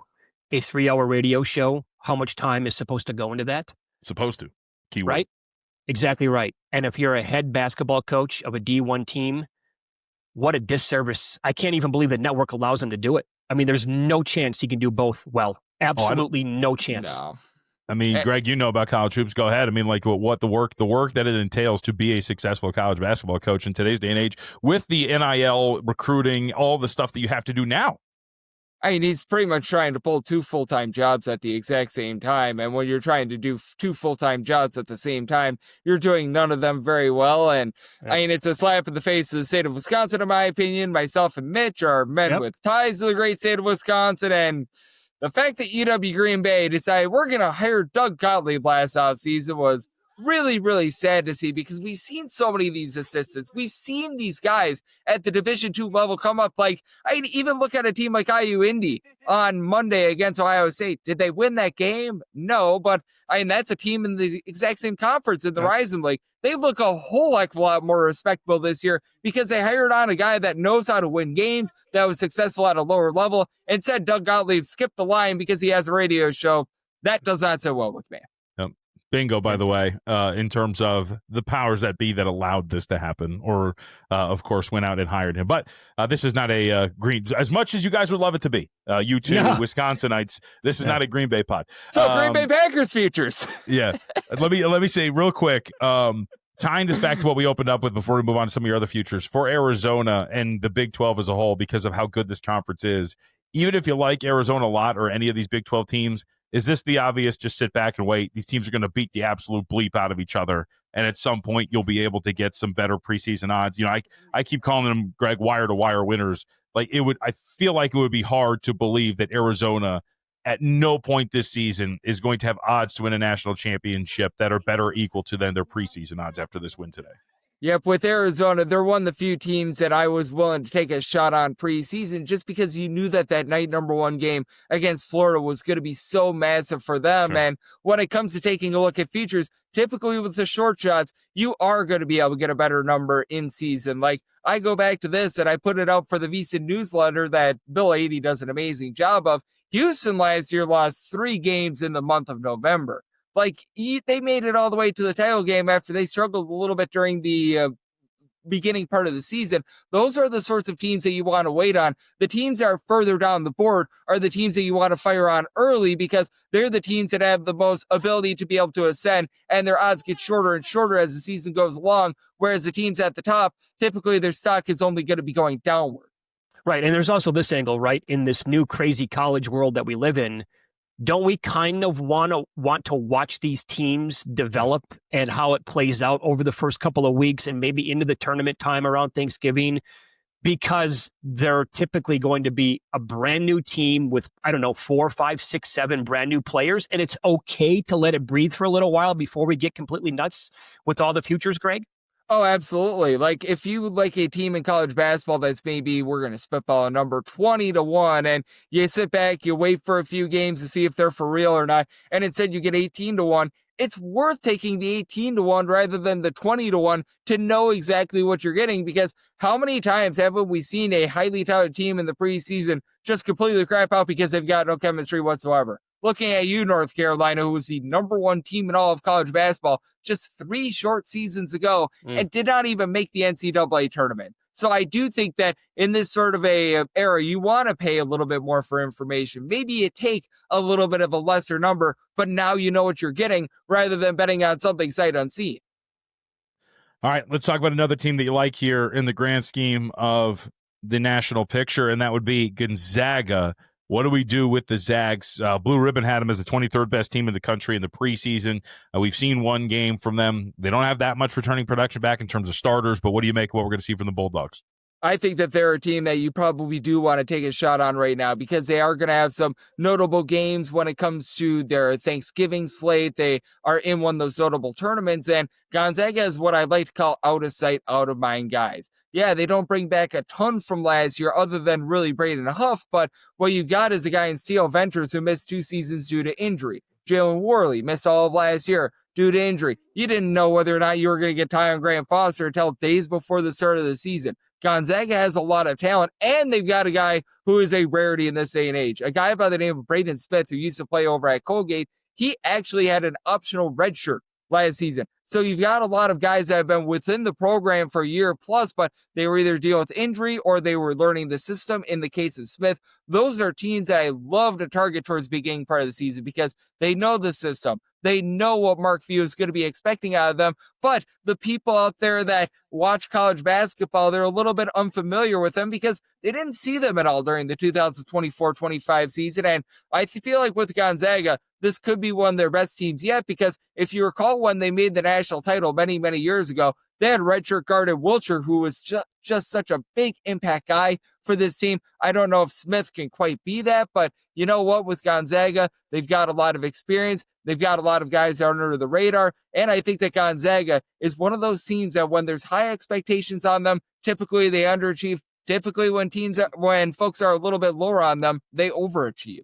a 3-hour radio show how much time is supposed to go into that. Supposed to. Keyword. Right. Exactly right. And if you're a head basketball coach of a D1 team, what a disservice. I can't even believe the network allows him to do it. I mean, there's no chance he can do both well. Absolutely no chance. No. I mean, Greg, you know about college hoops. Go ahead. I mean, like what the work that it entails to be a successful college basketball coach in today's day and age with the NIL recruiting, all the stuff that you have to do now. I mean, he's pretty much trying to pull 2 full-time jobs at the exact same time. And when you're trying to do 2 full-time jobs at the same time, you're doing none of them very well. And I mean, it's a slap in the face of the state of Wisconsin, in my opinion. Myself and Mitch are men with ties to the great state of Wisconsin. And the fact that UW Green Bay decided we're going to hire Doug Gottlieb last offseason was really, really sad to see, because we've seen so many of these assistants. We've seen these guys at the Division II level come up. Like, I even look at a team like IU Indy on Monday against Ohio State. Did they win that game? No, but I mean, that's a team in the exact same conference in the Horizon League. They look a whole heck of a lot more respectable this year because they hired on a guy that knows how to win games, that was successful at a lower level. Instead, Doug Gottlieb skipped the line because he has a radio show. That does not sit well with me. Bingo, by the way, in terms of the powers that be that allowed this to happen, or, of course, went out and hired him. But this is not a Green, as much as you guys would love it to be, you two Wisconsinites, this is not a Green Bay pod. So Green Bay Packers futures. Yeah. Let me say real quick, tying this back to what we opened up with before we move on to some of your other futures, for Arizona and the Big 12 as a whole, because of how good this conference is, even if you like Arizona a lot or any of these Big 12 teams, is this the obvious, just sit back and wait? These teams are going to beat the absolute bleep out of each other, and at some point you'll be able to get some better preseason odds. You know, I keep calling them, Greg, wire-to-wire winners. Like, I feel like it would be hard to believe that Arizona at no point this season is going to have odds to win a national championship that are better or equal to than their preseason odds after this win today. Yep, with Arizona, they're one of the few teams that I was willing to take a shot on preseason just because you knew that night number 1 game against Florida was going to be so massive for them. Sure. And when it comes to taking a look at futures, typically with the short shots, you are going to be able to get a better number in season. Like, I go back to this and I put it out for the VSiN newsletter that Bill 80 does an amazing job of. Houston last year lost 3 games in the month of November. Like, they made it all the way to the title game after they struggled a little bit during the beginning part of the season. Those are the sorts of teams that you want to wait on. The teams that are further down the board are the teams that you want to fire on early because they're the teams that have the most ability to be able to ascend, and their odds get shorter and shorter as the season goes along, whereas the teams at the top, typically their stock is only going to be going downward. Right, and there's also this angle, right? In this new crazy college world that we live in, don't we kind of want to watch these teams develop and how it plays out over the first couple of weeks and maybe into the tournament time around Thanksgiving? Because they're typically going to be a brand new team with, 4, 5, 6, 7 brand new players. And it's okay to let it breathe for a little while before we get completely nuts with all the futures, Greg? Oh, absolutely. Like, if you like a team in college basketball that's maybe, we're going to spitball a number 20-1, and you sit back, you wait for a few games to see if they're for real or not, and instead you get 18-1, it's worth taking the 18-1 rather than the 20-1 to know exactly what you're getting, because how many times haven't we seen a highly touted team in the preseason just completely crap out because they've got no chemistry whatsoever? Looking at you, North Carolina, who was the number 1 team in all of college basketball just 3 short seasons ago and did not even make the NCAA tournament. So I do think that in this sort of a era, you want to pay a little bit more for information. Maybe you take a little bit of a lesser number, but now you know what you're getting rather than betting on something sight unseen. All right, let's talk about another team that you like here in the grand scheme of the national picture, and that would be Gonzaga. What do we do with the Zags? Blue Ribbon had them as the 23rd best team in the country in the preseason. We've seen one game from them. They don't have that much returning production back in terms of starters, but what do you make of what we're going to see from the Bulldogs? I think that they're a team that you probably do want to take a shot on right now because they are going to have some notable games when it comes to their Thanksgiving slate. They are in one of those notable tournaments, and Gonzaga is what I like to call out of sight, out of mind guys. Yeah, they don't bring back a ton from last year other than really Braden Huff, but what you've got is a guy in Steele Venters who missed 2 seasons due to injury. Jalen Worley missed all of last year due to injury. You didn't know whether or not you were going to get Tyon Grant-Foster until days before the start of the season. Gonzaga has a lot of talent, and they've got a guy who is a rarity in this day and age. A guy by the name of Braden Smith, who used to play over at Colgate, he actually had an optional red shirt last season. So you've got a lot of guys that have been within the program for a year plus, but they were either dealing with injury or they were learning the system. In the case of Smith, those are teams that I love to target towards the beginning part of the season because they know the system. They know what Mark Few is going to be expecting out of them, but the people out there that watch college basketball, they're a little bit unfamiliar with them because they didn't see them at all during the 2024-25 season. And I feel like with Gonzaga, this could be one of their best teams yet because if you recall when they made the national title many, many years ago, they had redshirt guard Wilcher, who was just such a big impact guy for this team. I don't know if Smith can quite be that, but you know what? With Gonzaga, they've got a lot of experience. They've got a lot of guys that are under the radar. And I think that Gonzaga is one of those teams that when there's high expectations on them, typically they underachieve. Typically when folks are a little bit lower on them, they overachieve.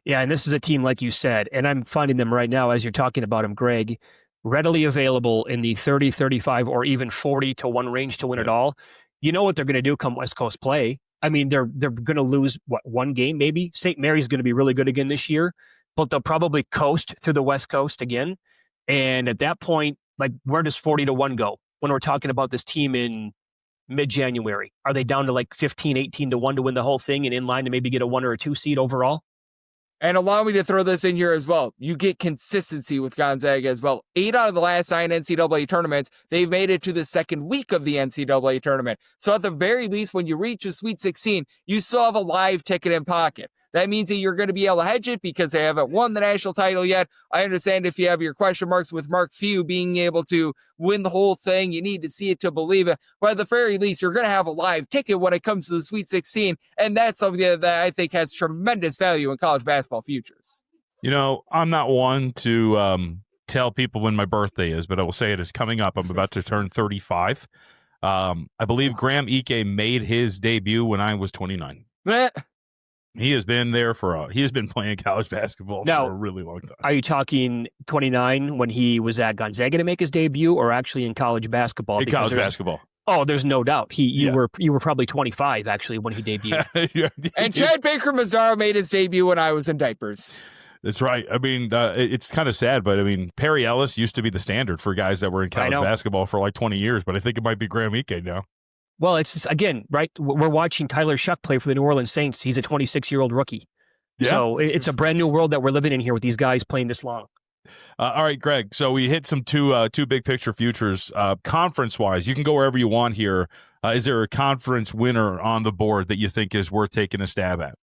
Yeah, and this is a team, like you said, and I'm finding them right now as you're talking about them, Greg, readily available in the 30, 35, or even 40 to 1 range to win it all. You know what they're going to do come West Coast play. I mean, they're going to lose, one game maybe? St. Mary's going to be really good again this year, but they'll probably coast through the West Coast again. And at that point, like, where does 40 to 1 go when we're talking about this team in mid-January? Are they down to like 15, 18 to 1 to win the whole thing and in line to maybe get a 1 or a 2 seed overall? And allow me to throw this in here as well. You get consistency with Gonzaga as well. 8 out of the last 9 NCAA tournaments, they've made it to the second week of the NCAA tournament. So at the very least, when you reach a Sweet 16, you still have a live ticket in pocket. That means that you're going to be able to hedge it because they haven't won the national title yet. I understand if you have your question marks with Mark Few being able to win the whole thing, you need to see it to believe it. But at the very least, you're going to have a live ticket when it comes to the Sweet 16. And that's something that I think has tremendous value in college basketball futures. You know, I'm not one to tell people when my birthday is, but I will say it is coming up. I'm about to turn 35. I believe Graham Ike made his debut when I was 29. He has been there he has been playing college basketball for a really long time. Are you talking 29 when he was at Gonzaga to make his debut, or actually in college basketball? In college basketball. Oh, there's no doubt. You were probably 25 actually when he debuted. And Chad Baker-Mazara made his debut when I was in diapers. That's right. I mean, it's kind of sad, but I mean, Perry Ellis used to be the standard for guys that were in college basketball for like 20 years, but I think it might be Graham Ike now. Well, it's just, again, right? We're watching Tyler Shuck play for the New Orleans Saints. He's a 26-year-old rookie. Yeah. So it's a brand new world that we're living in here with these guys playing this long. All right, Greg. So we hit some two big picture futures. Conference-wise, you can go wherever you want here. Is there a conference winner on the board that you think is worth taking a stab at?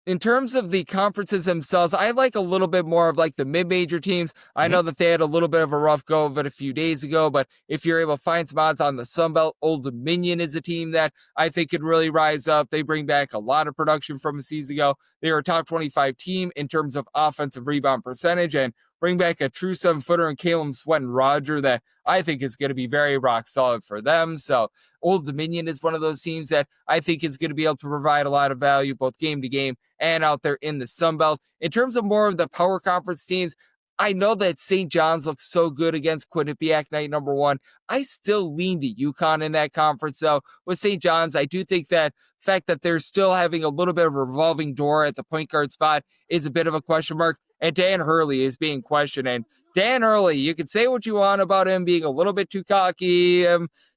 In terms of the conferences themselves, I like a little bit more of like the mid-major teams. I know that they had a little bit of a rough go of it a few days ago, but if you're able to find some odds on the Sun Belt, Old Dominion is a team that I think could really rise up. They bring back a lot of production from a season ago. They are a top 25 team in terms of offensive rebound percentage and bring back a true 7-footer in Caleb Sweatin-Roger that I think is going to be very rock solid for them. So Old Dominion is one of those teams that I think is going to be able to provide a lot of value both game to game and out there in the Sun Belt. In terms of more of the power conference teams, I know that St. John's looks so good against Quinnipiac night number 1. I still lean to UConn in that conference, though. With St. John's, I do think that the fact that they're still having a little bit of a revolving door at the point guard spot is a bit of a question mark. And Dan Hurley is being questioned. And Dan Hurley, you can say what you want about him being a little bit too cocky,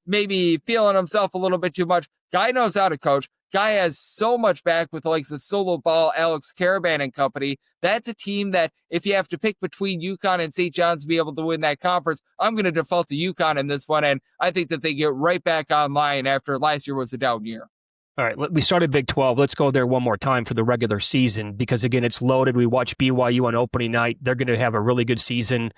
maybe feeling himself a little bit too much. Guy knows how to coach. Guy has so much back with the likes of Solo Ball, Alex Caravan and company. That's a team that if you have to pick between UConn and St. John's to be able to win that conference, I'm going to default to UConn in this one. And I think that they get right back online after last year was a down year. All right, we started Big 12. Let's go there one more time for the regular season because, again, it's loaded. We watched BYU on opening night. They're going to have a really good season.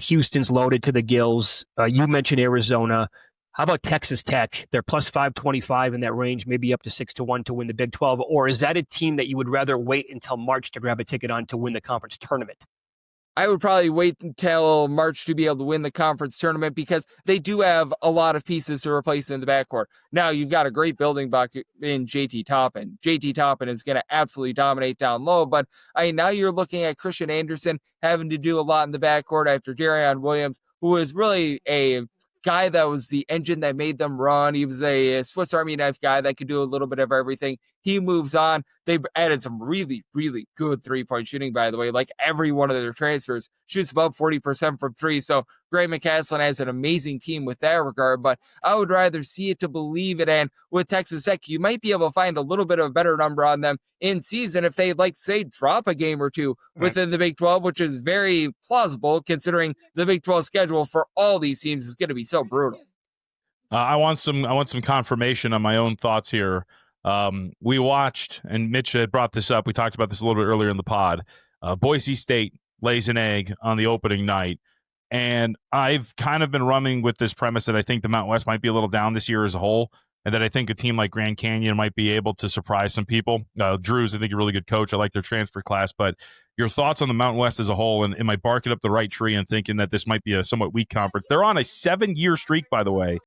Houston's loaded to the gills. You mentioned Arizona. How about Texas Tech? They're plus 525 in that range, maybe up to 6-1 to win the Big 12. Or is that a team that you would rather wait until March to grab a ticket on to win the conference tournament? I would probably wait until March to be able to win the conference tournament because they do have a lot of pieces to replace in the backcourt. Now, you've got a great building block in JT Toppin. JT Toppin is going to absolutely dominate down low, but now you're looking at Christian Anderson having to do a lot in the backcourt after Jerion Williams, who is really a guy that was the engine that made them run. He was a Swiss Army knife guy that could do a little bit of everything. He moves on. They've added some really, really good three-point shooting, by the way. Like every one of their transfers shoots above 40% from three. So Greg McCaslin has an amazing team with that regard, but I would rather see it to believe it. And with Texas Tech, you might be able to find a little bit of a better number on them in season if they, like, say, drop a game or two within the Big 12, which is very plausible considering the Big 12 schedule for all these teams is going to be so brutal. I want some confirmation on my own thoughts here. We watched, and Mitch had brought this up. We talked about this a little bit earlier in the pod. Boise State lays an egg on the opening night. And I've kind of been running with this premise that I think the Mountain West might be a little down this year as a whole, and that I think a team like Grand Canyon might be able to surprise some people. Drew's, I think, a really good coach. I like their transfer class. But your thoughts on the Mountain West as a whole, and am I barking up the right tree and thinking that this might be a somewhat weak conference? They're on a 7-year streak, by the way,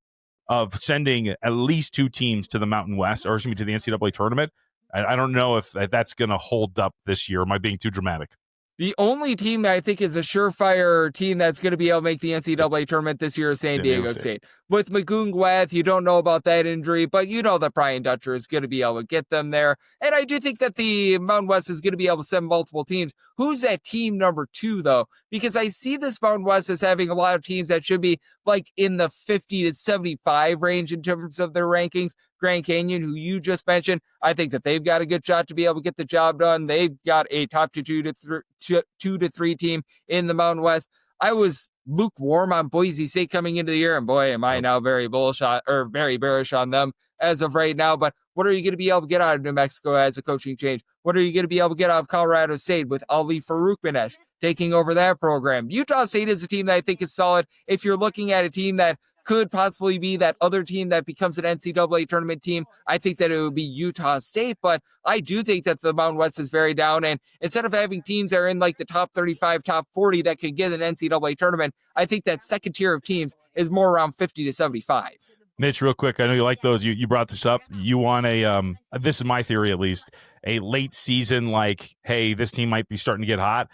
of sending at least 2 teams to the Mountain West, or excuse me, to the NCAA tournament. I don't know if that's going to hold up this year. Am I being too dramatic? The only team that I think is a surefire team that's going to be able to make the NCAA tournament this year is San Diego State. With Magungwath, you don't know about that injury, but you know that Brian Dutcher is going to be able to get them there. And I do think that the Mountain West is going to be able to send multiple teams. Who's that team number 2, though? Because I see this Mountain West as having a lot of teams that should be like in the 50 to 75 range in terms of their rankings. Grand Canyon, who you just mentioned, I think that they've got a good shot to be able to get the job done. They've got a top 2 to 3 team in the Mountain West. I was lukewarm on Boise State coming into the year, and boy, am I now very bullish or very bearish on them as of right now. But what are you going to be able to get out of New Mexico as a coaching change? What are you going to be able to get out of Colorado State with Ali Faroukmanesh taking over that program? Utah State is a team that I think is solid. If you're looking at a team that could possibly be that other team that becomes an NCAA tournament team, I think that it would be Utah State, but I do think that the Mountain West is very down, and instead of having teams that are in like the top 35, top 40 that could get an NCAA tournament, I think that second tier of teams is more around 50 to 75. Mitch, real quick, I know you like those. You brought this up. You want this is my theory at least, a late season like, hey, this team might be starting to get hot.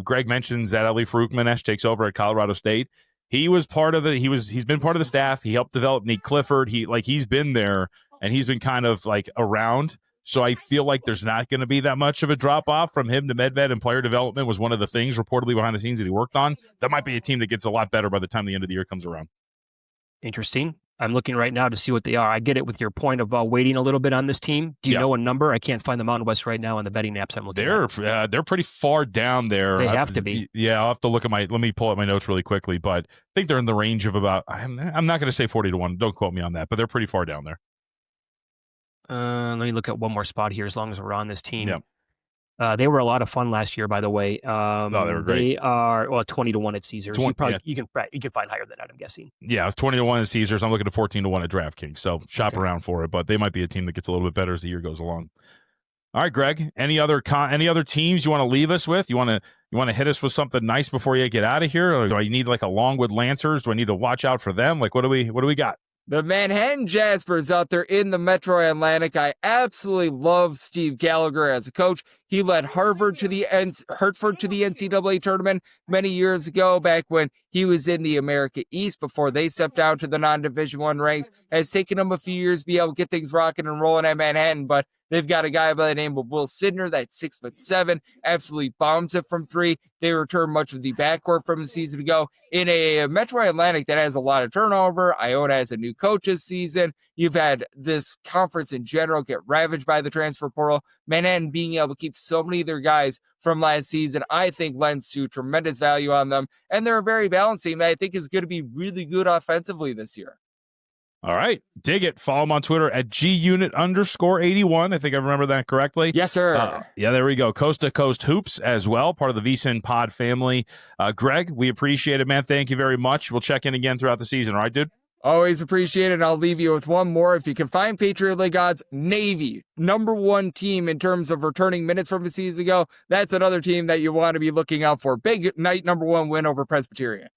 Greg mentions that Ali Faroukmanesh takes over at Colorado State. He was part of he's been part of the staff. He helped develop Nate Clifford. He's been there and he's been kind of like around. So I feel like there's not going to be that much of a drop off from him to Medved, and player development was one of the things reportedly behind the scenes that he worked on. That might be a team that gets a lot better by the time the end of the year comes around. Interesting. I'm looking right now to see what they are. I get it with your point of waiting a little bit on this team. Do you know a number? I can't find the Mountain West right now on the betting apps I'm looking at. They're pretty far down there. They have to be. Yeah, I'll have to look at let me pull up my notes really quickly, but I think they're in the range of about, I'm not going to say 40 to 1. Don't quote me on that, but they're pretty far down there. Let me look at one more spot here as long as we're on this team. Yeah. They were a lot of fun last year, by the way. They were great. They are 20 to 1 at Caesars. You can find higher than that, I'm guessing. Yeah, 20 to 1 at Caesars. I'm looking at 14 to 1 at DraftKings. So shop around for it, but they might be a team that gets a little bit better as the year goes along. All right, Greg. Any other teams you want to leave us with? You want to hit us with something nice before you get out of here? Or do I need like a Longwood Lancers? Do I need to watch out for them? Like what do we got? The Manhattan Jaspers out there in the Metro Atlantic. I absolutely love Steve Gallagher as a coach. He led Hartford to the NCAA tournament many years ago, back when he was in the America East before they stepped down to the non-Division I ranks. Has taken them a few years to be able to get things rocking and rolling at Manhattan, but they've got a guy by the name of Will Sidner that's 6'7", absolutely bombs it from three. They return much of the backcourt from a season ago. In a Metro Atlantic that has a lot of turnover, Iona has a new coach this season. You've had this conference in general get ravaged by the transfer portal. Manhattan being able to keep so many of their guys from last season, I think lends to tremendous value on them. And they're a very balanced team that I think is going to be really good offensively this year. All right. Dig it. Follow him on Twitter at gunit_81. I think I remember that correctly. Yes, sir. Yeah, there we go. Coast to Coast Hoops as well, part of the VSiN pod family. Greg, we appreciate it, man. Thank you very much. We'll check in again throughout the season. All right, dude? Always appreciate it. I'll leave you with one more. If you can find Patriot League odds, Navy, number one team in terms of returning minutes from a season ago. That's another team that you want to be looking out for. Big night number one win over Presbyterian.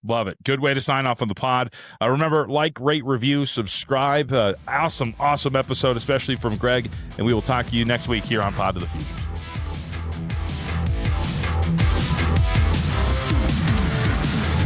Love it. Good way to sign off on the pod. Remember, like, rate, review, subscribe. Awesome episode, especially from Greg. And we will talk to you next week here on Pod to the Futures.